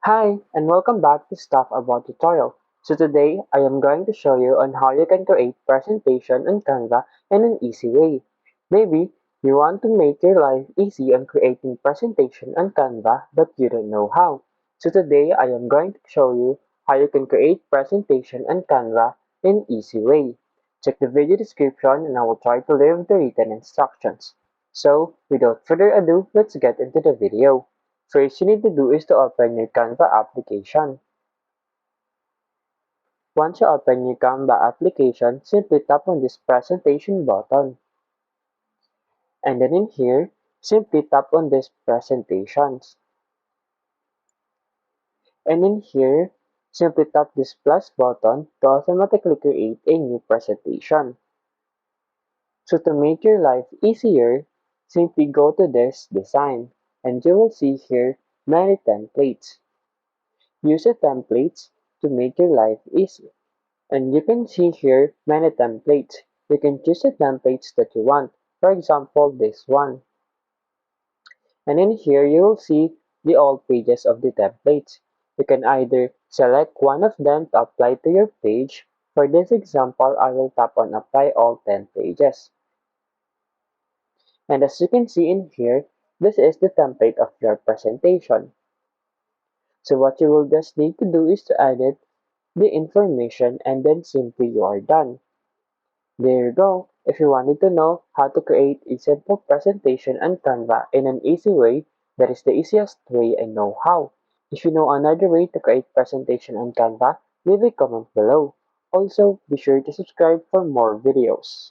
Hi, and welcome back to Stuff About Tutorial. So today, I am going to show you on how you can create presentation on Canva in an easy way. Maybe you want to make your life easy on creating presentation on Canva, but you don't know how. So today, I am going to show you how you can create presentation on Canva in an easy way. Check the video description and I will try to leave the written instructions. So, without further ado, let's get into the video. First you need to do is to open your Canva application. Once you open your Canva application, simply tap on this presentation button. And then in here, simply tap on this presentations. And in here, simply tap this plus button to automatically create a new presentation. So to make your life easier, simply go to this design and you will see here many templates. Use the templates to make your life easy. And you can see here many templates. You can choose the templates that you want. For example, this one. And in here, you will see the all pages of the templates. You can either select one of them to apply to your page. For this example, I will tap on apply all 10 pages. And as you can see in here, this is the template of your presentation. So what you will just need to do is to edit the information and then simply you are done. There you go. If you wanted to know how to create a simple presentation on Canva in an easy way, that is the easiest way I know how. If you know another way to create presentation on Canva, leave a comment below. Also, be sure to subscribe for more videos.